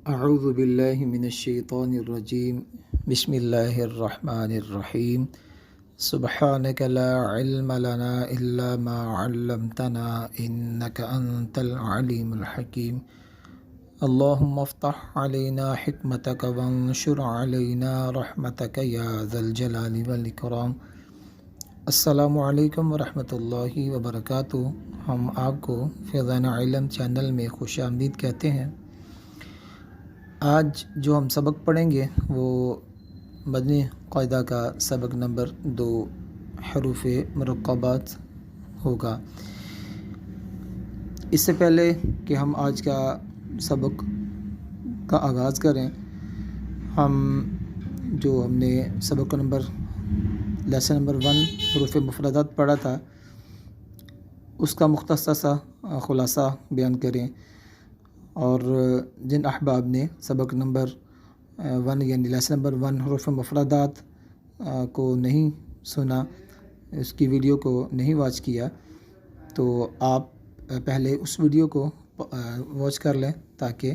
اعوذ باللہ من الشیطان الرجیم بسم اللہ الرحمن الرحیم سبحانک لا علم لنا الا ما علمتنا انک انت العلیم الحکیم اللہم افتح علینا حکمتک وانشر علینا رحمتک یا ذا الجلال والاکرام۔ السلام علیکم ورحمۃ اللہ وبرکاتہ۔ ہم آپ کو فیضان علم چینل میں خوش آمدید کہتے ہیں۔ آج جو ہم سبق پڑھیں گے وہ مدنی قاعدہ کا سبق نمبر 2 حروف مرقبات ہوگا۔ اس سے پہلے کہ ہم آج کا سبق کا آغاز کریں، ہم نے سبق لیسن نمبر 1 حروف مفردات پڑھا تھا، اس کا مختصر سا خلاصہ بیان کریں۔ اور جن احباب نے سبق نمبر 1 یعنی لیسن نمبر 1 حروف مفردات کو نہیں سنا، اس کی ویڈیو کو نہیں واچ کیا، تو آپ پہلے اس ویڈیو کو واچ کر لیں تاکہ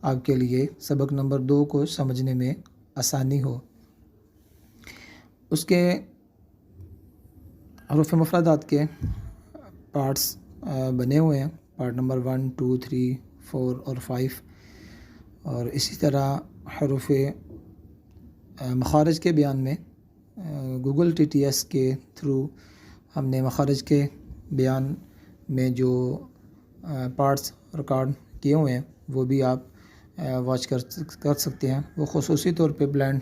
آپ کے لیے سبق نمبر 2 کو سمجھنے میں آسانی ہو۔ اس کے حروف مفردات کے پارٹس بنے ہوئے ہیں، پارٹ نمبر 1 2 3 4 اور 5، اور اسی طرح حروف مخارج کے بیان میں گوگل TTS کے تھرو ہم نے مخارج کے بیان میں جو پارٹس ریکارڈ کیے ہوئے ہیں وہ بھی آپ واچ کر سکتے ہیں۔ وہ خصوصی طور پہ بلائنڈ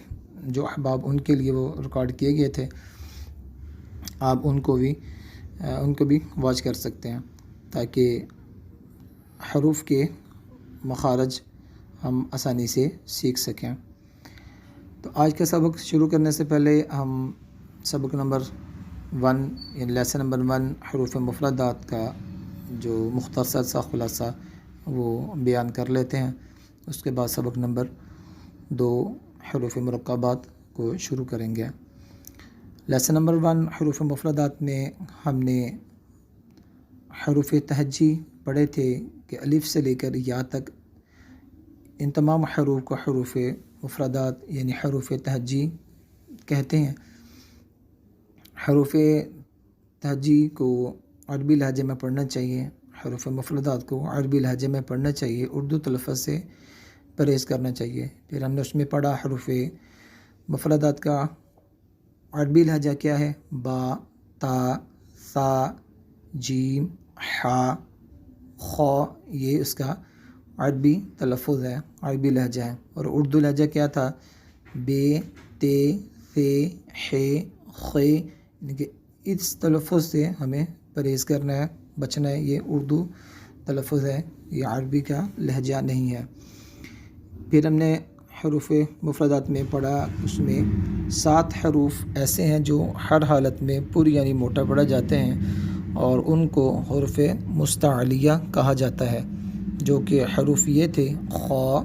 جو احباب ان کے لیے وہ ریکارڈ کیے گئے تھے، آپ ان کو بھی واچ کر سکتے ہیں تاکہ حروف کے مخارج ہم آسانی سے سیکھ سکیں۔ تو آج کا سبق شروع کرنے سے پہلے ہم سبق نمبر 1 یعنی لیسن نمبر 1 حروف مفردات کا جو مختصر سا خلاصہ وہ بیان کر لیتے ہیں، اس کے بعد سبق نمبر 2 حروف مرقبات کو شروع کریں گے۔ لیسن نمبر 1 حروف مفردات میں ہم نے حروف تہجی پڑھے تھے کہ الف سے لے کر یا تک ان تمام حروف کو حروف مفردات یعنی حروف تہجی کہتے ہیں۔ حروف تہجی کو عربی لہجے میں پڑھنا چاہیے، حروف مفردات کو عربی لہجے میں پڑھنا چاہیے، اردو تلفظ سے پرہیز کرنا چاہیے۔ پھر ہم نے اس میں پڑھا حروف مفردات کا عربی لہجہ کیا ہے، با، تا، ثا، جیم، حا، خا، یہ اس کا عربی تلفظ ہے، عربی لہجہ ہے۔ اور اردو لہجہ کیا تھا، بے، تے، ثے، حے، خے، یعنی کہ اس تلفظ سے ہمیں پرہیز کرنا ہے، بچنا ہے۔ یہ اردو تلفظ ہے، یہ عربی کا لہجہ نہیں ہے۔ پھر ہم نے حروف مفردات میں پڑھا، اس میں 7 حروف ایسے ہیں جو ہر حالت میں پوری یعنی موٹا پڑھا جاتے ہیں، اور ان کو حروف مستعلیہ کہا جاتا ہے، جو کہ حروف یہ تھے، خا،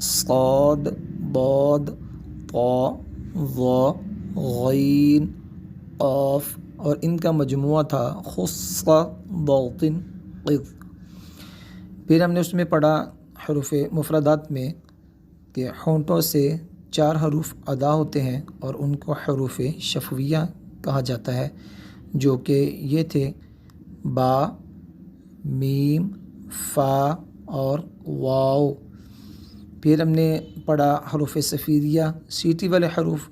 صاد، ضاد، طا، ظا، غین، قاف، اور ان کا مجموعہ تھا خص، ضاد، قذ۔ پھر ہم نے اس میں پڑھا حروف مفردات میں کہ ہونٹوں سے 4 حروف ادا ہوتے ہیں اور ان کو حروف شفویہ کہا جاتا ہے، جو کہ یہ تھے با، میم، فا اور واو۔ پھر ہم نے پڑھا حروف صفیریہ، سیٹی والے حروف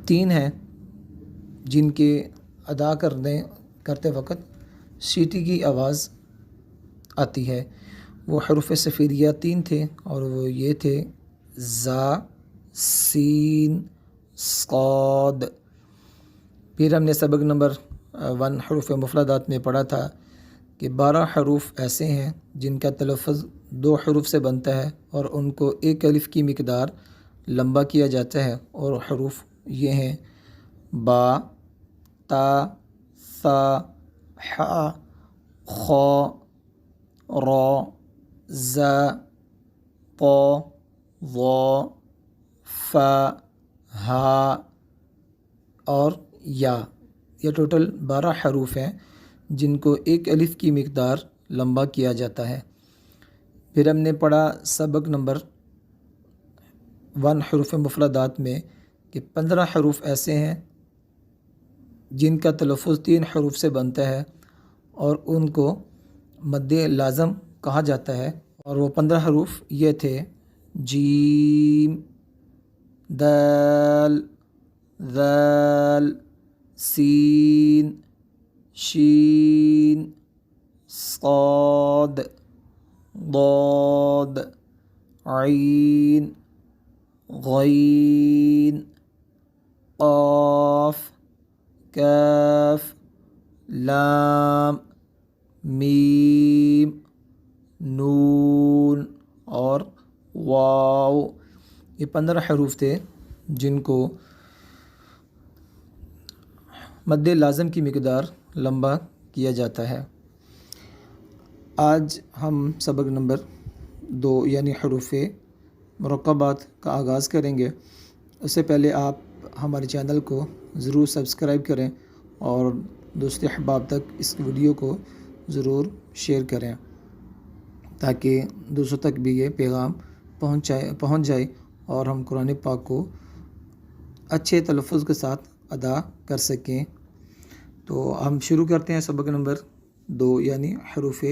3 ہیں جن کے ادا کرتے وقت سیٹی کی آواز آتی ہے، وہ حروف صفیریہ 3 تھے، اور وہ یہ تھے زا، سین، صاد۔ پھر ہم نے سبق نمبر 1 حروف مفردات میں پڑھا تھا کہ 12 حروف ایسے ہیں جن کا تلفظ 2 حروف سے بنتا ہے اور ان کو ایک الف کی مقدار لمبا کیا جاتا ہے، اور حروف یہ ہیں با، تا، ثا، حا، خا، را، زا، طا، ظا، فا، ہا اور یا۔ یہ ٹوٹل 12 حروف ہیں جن کو ایک الف کی مقدار لمبا کیا جاتا ہے۔ پھر ہم نے پڑھا سبق نمبر 1 حروف مفردات میں کہ 15 حروف ایسے ہیں جن کا تلفظ 3 حروف سے بنتا ہے اور ان کو مد لازم کہا جاتا ہے، اور وہ 15 حروف یہ تھے: جیم، دال، ذال، سین، شین، صاد، ضاد، عین، غین، قاف، کاف، لام، میم، نون اور واو۔ یہ 15 حروف تھے جن کو مد لازم کی مقدار لمبا کیا جاتا ہے۔ آج ہم سبق نمبر 2 یعنی حروف مرکبات کا آغاز کریں گے۔ اس سے پہلے آپ ہمارے چینل کو ضرور سبسکرائب کریں اور دوست احباب تک اس ویڈیو کو ضرور شیئر کریں تاکہ دوسروں تک بھی یہ پیغام پہنچ جائے اور ہم قرآن پاک کو اچھے تلفظ کے ساتھ ادا کر سکیں۔ تو ہم شروع کرتے ہیں سبق نمبر 2 یعنی حروف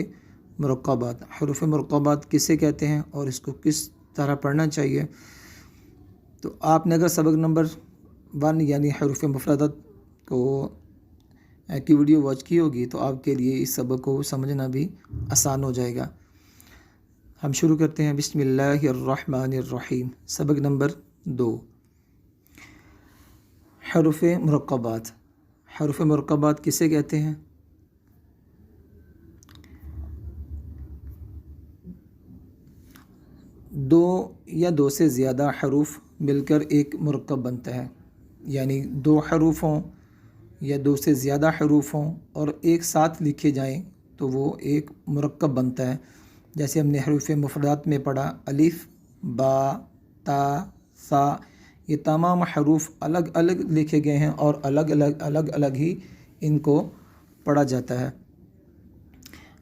مرکبات۔ حروف مرکبات کسے کہتے ہیں اور اس کو کس طرح پڑھنا چاہیے؟ تو آپ نے اگر سبق نمبر 1 یعنی حروف مفردات کی ویڈیو واچ کی ہوگی تو آپ کے لیے اس سبق کو سمجھنا بھی آسان ہو جائے گا۔ ہم شروع کرتے ہیں۔ بسم اللہ الرحمن الرحیم۔ سبق نمبر 2، حروف مرکبات۔ حروف مرکبات کسے کہتے ہیں؟ دو یا دو سے زیادہ حروف مل کر ایک مرکب بنتا ہے، یعنی 2 حروف ہوں یا 2 سے زیادہ حروف ہوں اور ایک ساتھ لکھے جائیں تو وہ ایک مرکب بنتا ہے۔ جیسے ہم نے حروف مفردات میں پڑھا الف، با، تا، سا، یہ تمام حروف الگ الگ لکھے گئے ہیں اور الگ الگ ہی ان کو پڑھا جاتا ہے۔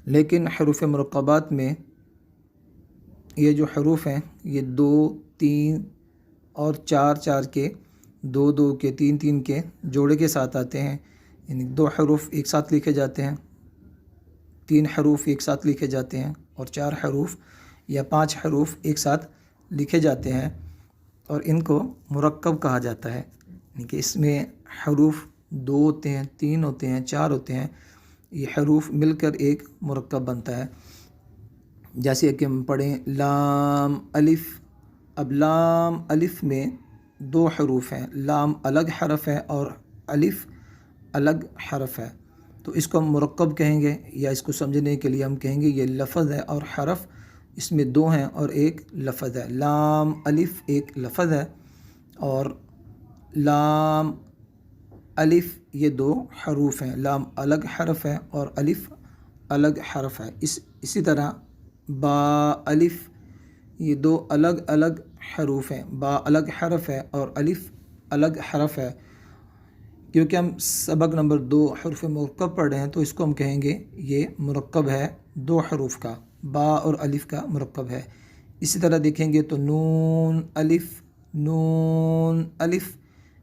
لیکن حروف مرکبات میں یہ جو حروف ہیں یہ 2، 3 اور 4 کے، 2 کے، 3 کے جوڑے کے ساتھ آتے ہیں، یعنی 2 حروف ایک ساتھ لکھے جاتے ہیں، 3 حروف ایک ساتھ لکھے جاتے ہیں اور 4 حروف یا 5 حروف ایک ساتھ لکھے جاتے ہیں اور ان کو مرکب کہا جاتا ہے، یعنی کہ اس میں حروف 2 ہوتے ہیں، 3 ہوتے ہیں، 4 ہوتے ہیں، یہ حروف مل کر ایک مرکب بنتا ہے۔ جیسے کہ ہم پڑھیں لام الف۔ اب لام الف میں 2 حروف ہیں، لام الگ حرف ہے اور الف الگ حرف ہے، تو اس کو ہم مرکب کہیں گے، یا اس کو سمجھنے کے لیے ہم کہیں گے یہ لفظ ہے اور حرف اس میں 2 ہیں اور ایک لفظ ہے۔ لام الف ایک لفظ ہے اور لام الف یہ 2 حروف ہیں، لام الگ حرف ہے اور الف الگ حرف ہے۔ اسی طرح با الف یہ 2 الگ الگ حروف ہیں، با الگ حرف ہے اور الف الگ حرف ہے۔ کیونکہ ہم سبق نمبر 2 حروف مرکب پڑھ رہے ہیں تو اس کو ہم کہیں گے یہ مرکب ہے 2 حروف کا، با اور الف کا مرکب ہے۔ اسی طرح دیکھیں گے تو نون الف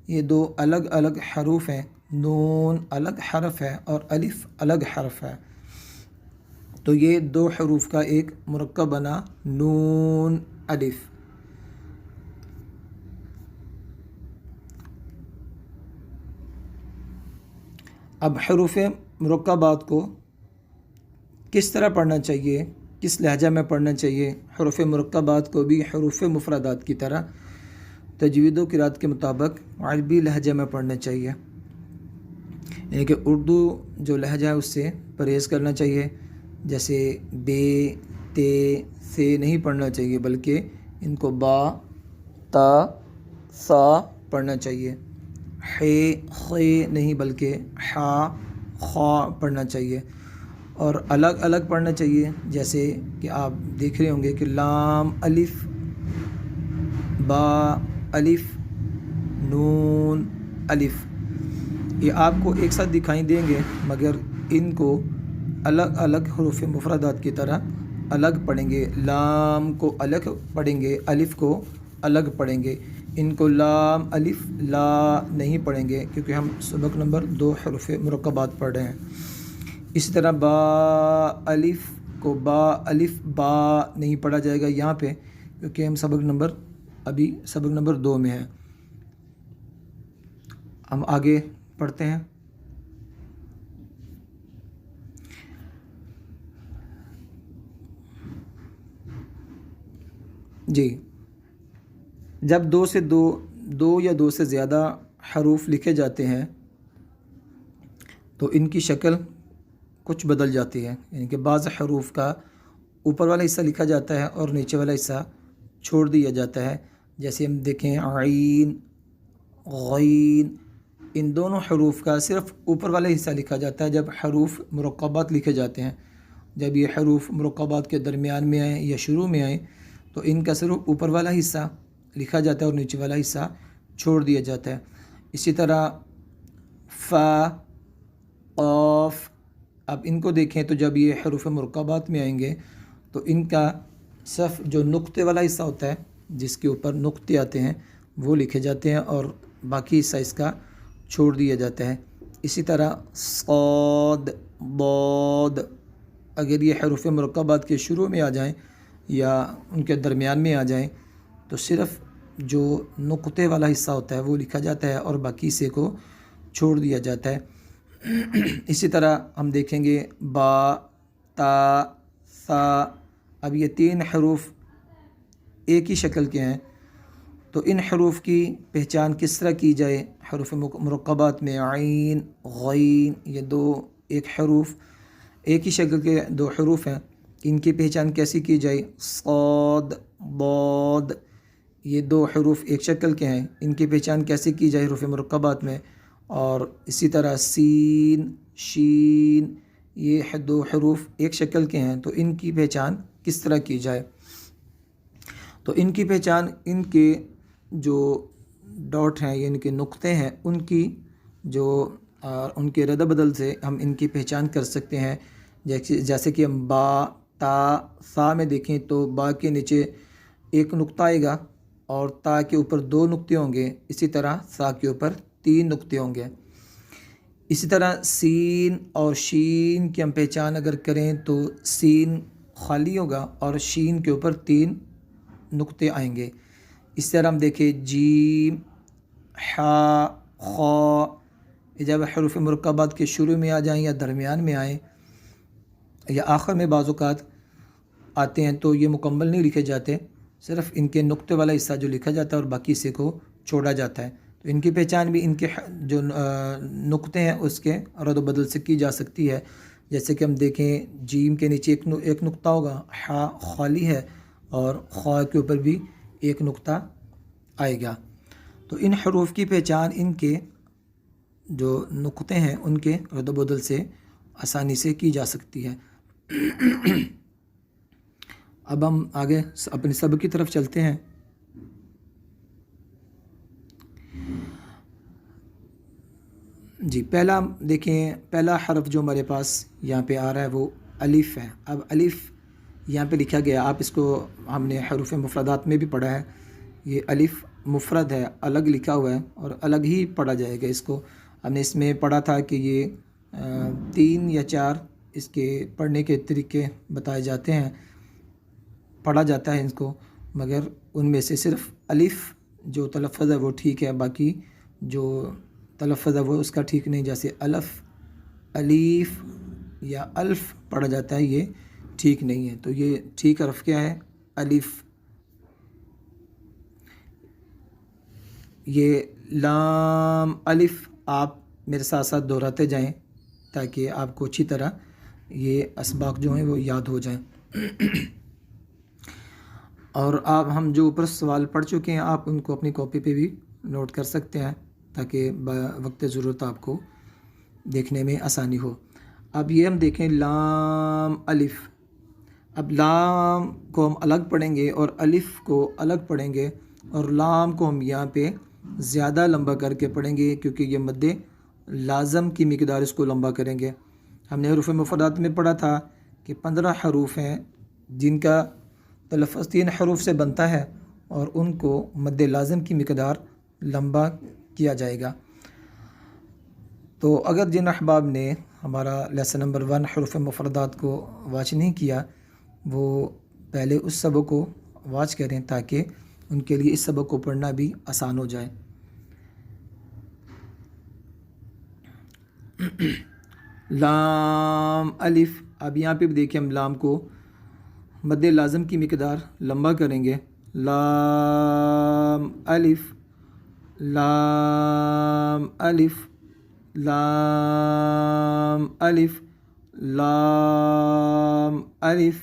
یہ 2 الگ الگ حروف ہیں، نون الگ حرف ہے اور الف الگ حرف ہے، تو یہ 2 حروف کا ایک مرکب بنا نون الف۔ اب حروف مرکبات کو کس طرح پڑھنا چاہیے، کس لہجہ میں پڑھنا چاہیے؟ حروف مرکبات کو بھی حروف مفردات کی طرح تجوید و قرات کے مطابق عربی لہجے میں پڑھنا چاہیے، یعنی کہ اردو جو لہجہ ہے اس سے پرہیز کرنا چاہیے۔ جیسے بے، تے، سے نہیں پڑھنا چاہیے بلکہ ان کو با، تا، سا پڑھنا چاہیے۔ ہے، خے نہیں بلکہ حا، خا پڑھنا چاہیے اور الگ الگ پڑھنا چاہیے۔ جیسے کہ آپ دیکھ رہے ہوں گے کہ لام الف، با الف، نون الف، یہ آپ کو ایک ساتھ دکھائی دیں گے مگر ان کو الگ الگ حروف مفردات کی طرح الگ پڑھیں گے، لام کو الگ پڑھیں گے، الف کو الگ پڑھیں گے. ان کو لام الف لا نہیں پڑھیں گے کیونکہ ہم سبق نمبر 2 حروف مرکبات پڑھ رہے ہیں. اسی طرح با الف کو با الف با نہیں پڑھا جائے گا یہاں پہ کیونکہ ہم سبق نمبر 2 میں ہیں. ہم آگے پڑھتے ہیں. جی، جب دو یا دو سے زیادہ حروف لکھے جاتے ہیں تو ان کی شکل کچھ بدل جاتی ہے. یعنی کہ بعض حروف کا اوپر والا حصہ لکھا جاتا ہے اور نیچے والا حصہ چھوڑ دیا جاتا ہے. جیسے ہم دیکھیں عین، غین، ان دونوں حروف کا صرف اوپر والا حصہ لکھا جاتا ہے جب حروف مرکبات لکھے جاتے ہیں. جب یہ حروف مرکبات کے درمیان میں آئیں یا شروع میں آئیں تو ان کا صرف اوپر والا حصہ لکھا جاتا ہے اور نیچے والا حصہ چھوڑ دیا جاتا ہے. اسی طرح فا، قاف، اب ان کو دیکھیں تو جب یہ حروف مرکبات میں آئیں گے تو ان کا صرف جو نقطے والا حصہ ہوتا ہے جس کے اوپر نقطے آتے ہیں وہ لکھے جاتے ہیں اور باقی حصہ اس کا چھوڑ دیا جاتا ہے. اسی طرح صاد، ضاد، اگر یہ حروف مرکبات کے شروع میں آ جائیں یا ان کے درمیان میں آ جائیں تو صرف جو نقطے والا حصہ ہوتا ہے وہ لکھا جاتا ہے اور باقی حصے کو چھوڑ دیا جاتا ہے. اسی طرح ہم دیکھیں گے با، تا، ثا. اب یہ 3 حروف ایک ہی شکل کے ہیں تو ان حروف کی پہچان کس طرح کی جائے؟ حروف مرکبات میں عین، غین، یہ ایک حروف ایک ہی شکل کے 2 حروف ہیں، ان کی پہچان کیسی کی جائے؟ صاد، ضاد، یہ 2 حروف ایک شکل کے ہیں، ان کی پہچان کیسے کی جائے حروف مرکبات میں؟ اور اسی طرح سین، شین، یہ 2 حروف ایک شکل کے ہیں تو ان کی پہچان کس طرح کی جائے؟ تو ان کی پہچان ان کے جو ڈاٹ ہیں یعنی کہ نقطے ہیں ان کی ان کے رد بدل سے ہم ان کی پہچان کر سکتے ہیں. جیسے کہ ہم با، تا، ثا میں دیکھیں تو با کے نیچے ایک نقطہ آئے گا اور تا کے اوپر 2 نقطے ہوں گے. اسی طرح ثا کے اوپر 3 نقطے ہوں گے. اسی طرح سین اور شین کی ہم پہچان اگر کریں تو سین خالی ہوگا اور شین کے اوپر 3 نقطے آئیں گے. اس طرح ہم دیکھیں جیم، حا، خا، جب حروف مرکبات کے شروع میں آ جائیں یا درمیان میں آئیں یا آخر میں بعض اوقات آتے ہیں تو یہ مکمل نہیں لکھے جاتے، صرف ان کے نقطے والا حصہ جو لکھا جاتا ہے اور باقی حصے کو چھوڑا جاتا ہے. تو ان کی پہچان بھی ان کے جو نقطے ہیں اس کے رد و بدل سے کی جا سکتی ہے. جیسے کہ ہم دیکھیں جیم کے نیچے ایک نقطہ ہوگا، حا خالی ہے اور خا کے اوپر بھی ایک نقطہ آئے گا. تو ان حروف کی پہچان ان کے جو نقطے ہیں ان کے رد و بدل سے آسانی سے کی جا سکتی ہے. اب ہم آگے اپنے سبق کی طرف چلتے ہیں. جی، پہلا دیکھیں، پہلا حرف جو ہمارے پاس یہاں پہ آ رہا ہے وہ الف ہے. اب الف یہاں پہ لکھا گیا، آپ اس کو ہم نے حروف مفردات میں بھی پڑھا ہے، یہ الف مفرد ہے، الگ لکھا ہوا ہے اور الگ ہی پڑھا جائے گا. اس کو ہم نے اس میں پڑھا تھا کہ یہ 3 یا 4 اس کے پڑھنے کے طریقے بتائے جاتے ہیں، پڑھا جاتا ہے اس کو، مگر ان میں سے صرف الف جو تلفظ ہے وہ ٹھیک ہے، باقی جو تلفظ ہے وہ اس کا ٹھیک نہیں. جیسے الف، الیف یا الف پڑھا جاتا ہے، یہ ٹھیک نہیں ہے. تو یہ ٹھیک حرف کیا ہے؟ الف. یہ لام الف آپ میرے ساتھ ساتھ دہراتے جائیں تاکہ آپ کو اچھی طرح یہ اسباق جو ہیں وہ یاد ہو جائیں. اور آپ ہم جو اوپر سوال پڑھ چکے ہیں آپ ان کو اپنی کاپی پہ بھی نوٹ کر سکتے ہیں تاکہ وقت ضرورت آپ کو دیکھنے میں آسانی ہو. اب یہ ہم دیکھیں لام الف. اب لام کو ہم الگ پڑھیں گے اور الف کو الگ پڑھیں گے اور لام کو ہم یہاں پہ زیادہ لمبا کر کے پڑھیں گے کیونکہ یہ مد لازم کی مقدار اس کو لمبا کریں گے. ہم نے حروف مفردات میں پڑھا تھا کہ 15 حروف ہیں جن کا تلفظ 3 حروف سے بنتا ہے اور ان کو مد لازم کی مقدار لمبا کیا جائے گا۔ تو اگر جن احباب نے ہمارا لیسن نمبر 1 حروف مفردات کو واچ نہیں کیا، وہ پہلے اس سبق کو واچ کریں تاکہ ان کے لیے اس سبق کو پڑھنا بھی آسان ہو جائے۔ لام الف، اب یہاں پہ بھی دیکھیں ہم لام کو مد لازم کی مقدار لمبا کریں گے۔ لام الف، لام الف، لام الف، لام الف،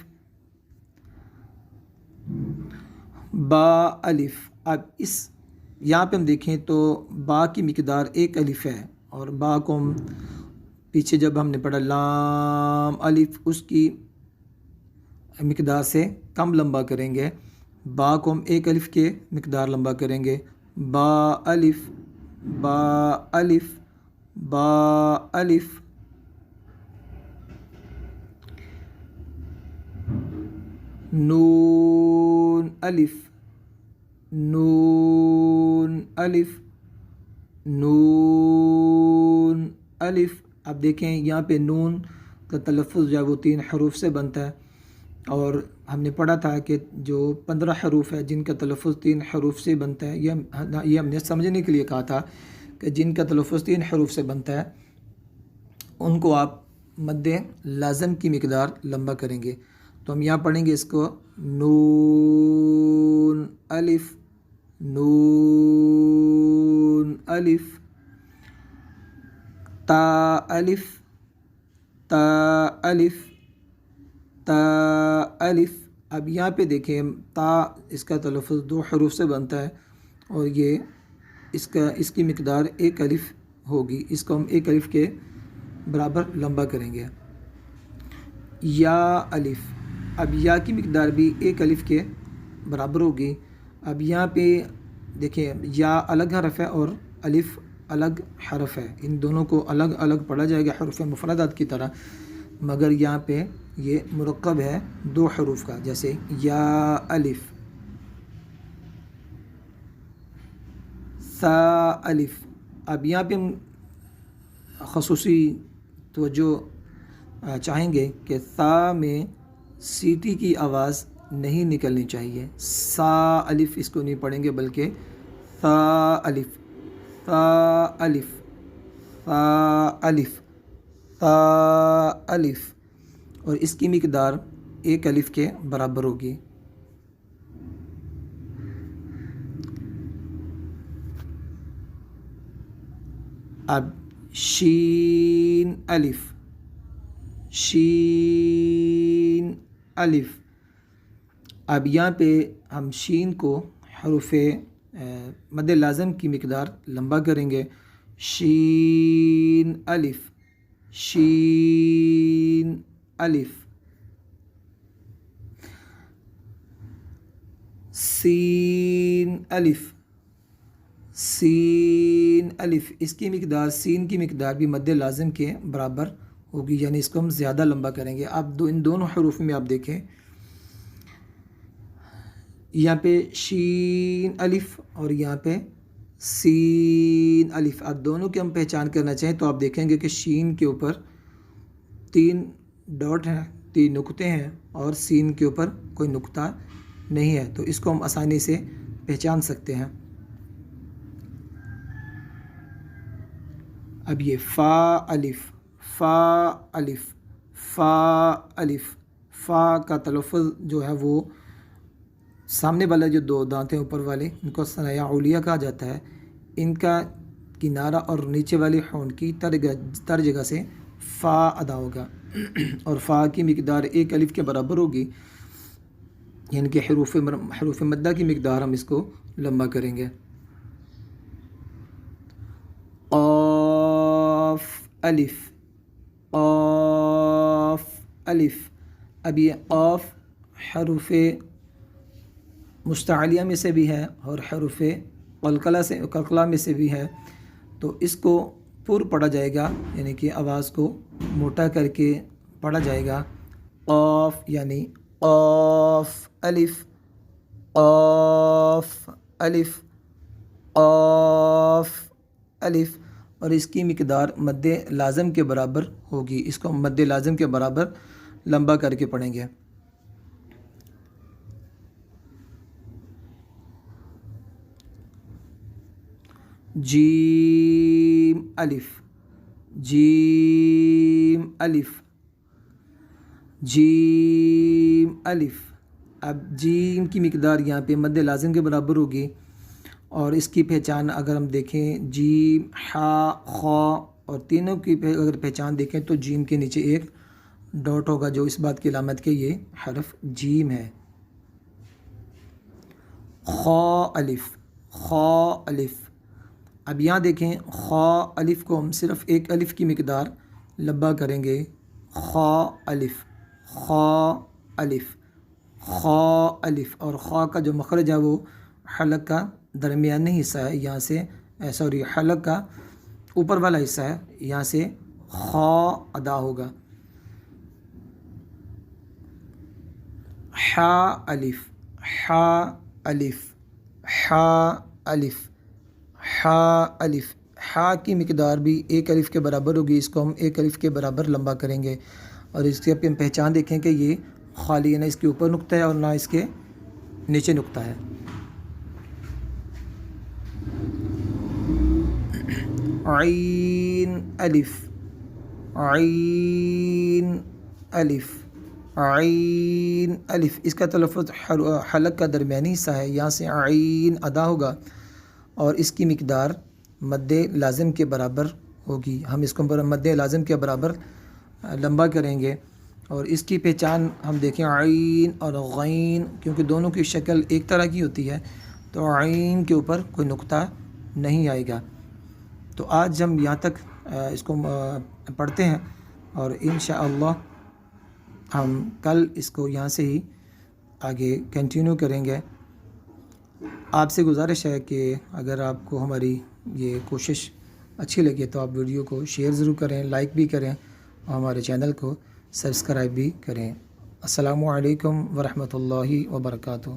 با الف۔ اب اس یہاں پہ ہم دیکھیں تو با کی مقدار 1 الف ہے، اور با کو ہم پیچھے جب ہم نے پڑھا لام الف، اس کی مقدار سے کم لمبا کریں گے۔ با کو ہم 1 الف کے مقدار لمبا کریں گے۔ با الف، با الف، با الف، نون الف، نون الف، نون الف۔ اب دیکھیں یہاں پہ نون کا تلفظ جو ہے وہ 3 حروف سے بنتا ہے، اور ہم نے پڑھا تھا کہ جو 15 حروف ہے جن کا تلفظ 3 حروف سے بنتا ہے، یہ ہم نے سمجھنے کے لیے کہا تھا کہ جن کا تلفظ 3 حروف سے بنتا ہے ان کو آپ مد لازم کی مقدار لمبا کریں گے۔ تو ہم یہاں پڑھیں گے اس کو نون الف، نون الف، تا الف، تا الف، تا الف۔ اب یہاں پہ دیکھیں تا، اس کا تلفظ 2 حروف سے بنتا ہے، اور یہ اس کی مقدار 1 الف ہوگی۔ اس کو ہم 1 الف کے برابر لمبا کریں گے۔ یا الف، اب یا کی مقدار بھی 1 الف کے برابر ہوگی۔ اب یہاں پہ دیکھیں یا الگ حرف ہے اور الف الگ حرف ہے، ان دونوں کو الگ الگ پڑھا جائے گا حروف مفردات کی طرح، مگر یہاں پہ یہ مرکب ہے 2 حروف کا، جیسے یا الف، سا الف۔ اب یہاں پہ ہم خصوصی توجہ چاہیں گے کہ سا میں سیٹی کی آواز نہیں نکلنی چاہیے۔ سا الف اس کو نہیں پڑھیں گے، بلکہ سا الف، سا الف، سا الف، سا الف، اور اس کی مقدار 1 الف کے برابر ہوگی۔ اب شین الف، شین الف۔ اب یہاں پہ ہم شین کو حروف مد لازم کی مقدار لمبا کریں گے۔ شین الف، شین الف، سین الف، سین الف۔ اس کی مقدار، سین کی مقدار بھی مد لازم کے برابر ہوگی، یعنی اس کو ہم زیادہ لمبا کریں گے۔ اب ان دونوں حروف میں آپ دیکھیں یہاں پہ شین الف اور یہاں پہ سین الف، اب دونوں کی ہم پہچان کرنا چاہیں تو آپ دیکھیں گے کہ شین کے اوپر 3 ڈاٹ ہیں، 3 نقطے ہیں، اور سین کے اوپر کوئی نقطہ نہیں ہے، تو اس کو ہم آسانی سے پہچان سکتے ہیں۔ اب یہ فا الف، فا الف، فا الف۔ فا کا تلفظ جو ہے وہ سامنے والا جو 2 دانت ہیں اوپر والے، ان کو ثنایا علیہ کہا جاتا ہے، ان کا کنارہ اور نیچے والی ہونٹ کی تر جگہ سے فا ادا ہوگا، اور فا کی مقدار 1 الف کے برابر ہوگی، یعنی کہ حروف مدہ کی مقدار ہم اس کو لمبا کریں گے۔ قاف الف، قاف الف۔ اب یہ قاف حروف مستعلیہ میں سے بھی ہے اور حروف قلقلہ میں سے بھی ہے، تو اس کو پر پڑھا جائے گا، یعنی کہ آواز کو موٹا کر کے پڑھا جائے گا۔ قاف یعنی قاف الف قاف الف قاف الف، اور اس کی مقدار مد لازم کے برابر ہوگی. اس کو مد لازم کے برابر لمبا کر کے پڑھیں گے. جیم الف جیم الف جیم الف. اب جیم کی مقدار یہاں پہ مد لازم کے برابر ہوگی، اور اس کی پہچان اگر ہم دیکھیں جیم حا خا، اور تینوں کی اگر پہچان دیکھیں تو جیم کے نیچے ایک ڈاٹ ہوگا جو اس بات کی علامت کہ یہ حرف جیم ہے. خا الف خا الف. اب یہاں دیکھیں خا الف کو ہم صرف ایک الف کی مقدار لمبا کریں گے. خا الف خا الف خا الف، اور خا کا جو مخرج ہے وہ حلق کا درمیانی حصہ ہے، یہاں سے سوری حلق کا اوپر والا حصہ ہے، یہاں سے خا ادا ہوگا. حا الف حا الف حا الف حا الف. حا کی مقدار بھی ایک الف کے برابر ہوگی، اس کو ہم ایک الف کے برابر لمبا کریں گے، اور اس کی ہم پہچان دیکھیں کہ یہ خالی ہے، نہ اس کے اوپر نقطہ ہے اور نہ اس کے نیچے نقطہ ہے. عین الف عین الف عین الف. اس کا تلفظ حلق کا درمیانی حصہ ہے، یہاں سے عین ادا ہوگا، اور اس کی مقدار مد لازم کے برابر ہوگی. ہم اس کو مد لازم کے برابر لمبا کریں گے، اور اس کی پہچان ہم دیکھیں عین اور غین، کیونکہ دونوں کی شکل ایک طرح کی ہوتی ہے تو عین کے اوپر کوئی نقطہ نہیں آئے گا. تو آج ہم یہاں تک اس کو پڑھتے ہیں، اور انشاءاللہ ہم کل اس کو یہاں سے ہی آگے کنٹینیو کریں گے. آپ سے گزارش ہے کہ اگر آپ کو ہماری یہ کوشش اچھی لگے تو آپ ویڈیو کو شیئر ضرور کریں، لائک بھی کریں، اور ہمارے چینل کو سبسکرائب بھی کریں. السلام علیکم ورحمۃ اللہ وبرکاتہ.